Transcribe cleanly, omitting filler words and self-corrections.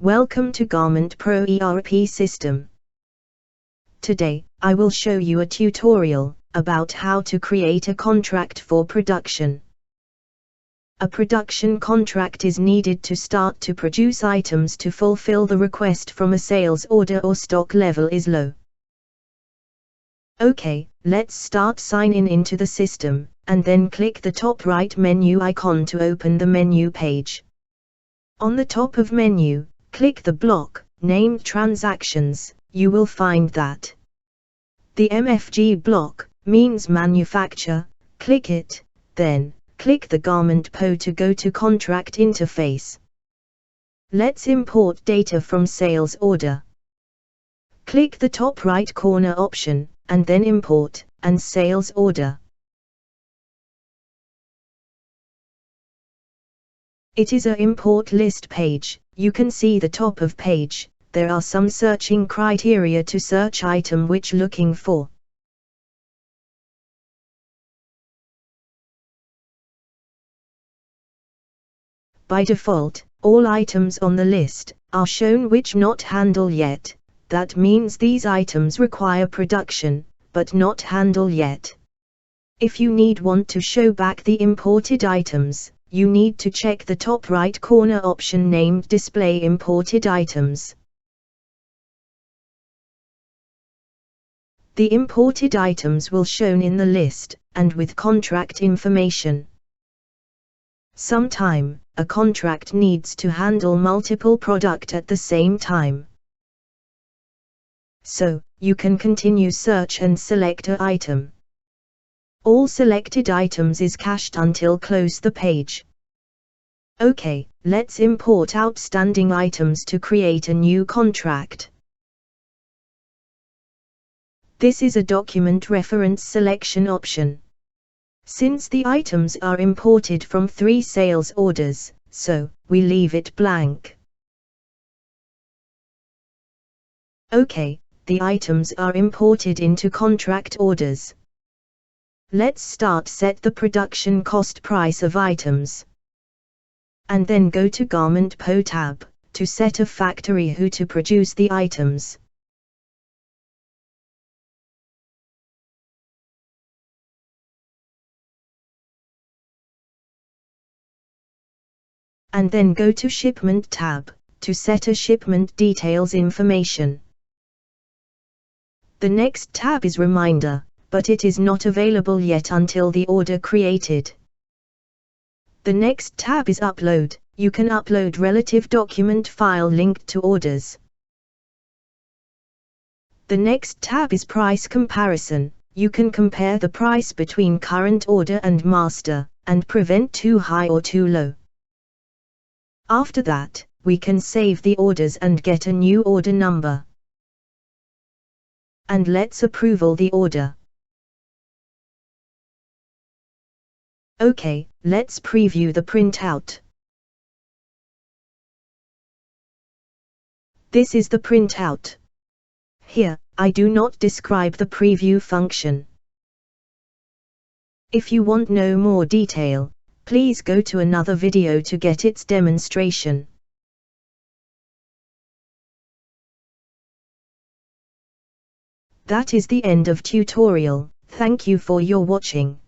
Welcome to Garment Pro ERP system. Today, I will show you a tutorial about how to create a contract for production. A production contract is needed to start to produce items to fulfill the request from a sales order or stock level is low. Okay, let's start. Sign in into the system, and then click the top right menu icon to open the menu page. On the top of menu, click the block named Transactions. You will find that the MFG block means manufacture. Click it, then click the Garment Pro to go to Contract Interface. Let's import data from sales order. Click the top right corner option, and then Import and Sales Order. It is a import list page. You can see the top of page. There are some searching criteria to search item which looking for. By default, all items on the list are shown which not handle yet. That means these items require production, but not handle yet. If you want to show back the imported items, you need to check the top right corner option named Display Imported Items. The imported items will shown in the list, and with contract information. Sometime, a contract needs to handle multiple product at the same time. So, you can continue search and select an item. All selected items is cached until close the page. Okay, let's import outstanding items to create a new contract. This is a document reference selection option. Since the items are imported from 3 sales orders, so we leave it blank. Okay, the items are imported into contract orders. Let's start set the production cost price of items. And then go to Garment Pro tab, to set a factory who to produce the items. And then go to Shipment tab, to set a shipment details information. The next tab is Reminder, but it is not available yet until the order created. The next tab is Upload. You can upload relative document file linked to orders. The next tab is Price Comparison. You can compare the price between current order and master, and prevent too high or too low. After that, we can save the orders and get a new order number. And let's approval the order. Okay, let's preview the printout. This is the printout. Here, I do not describe the preview function. If you want no more detail, please go to another video to get its demonstration. That is the end of tutorial. Thank you for your watching.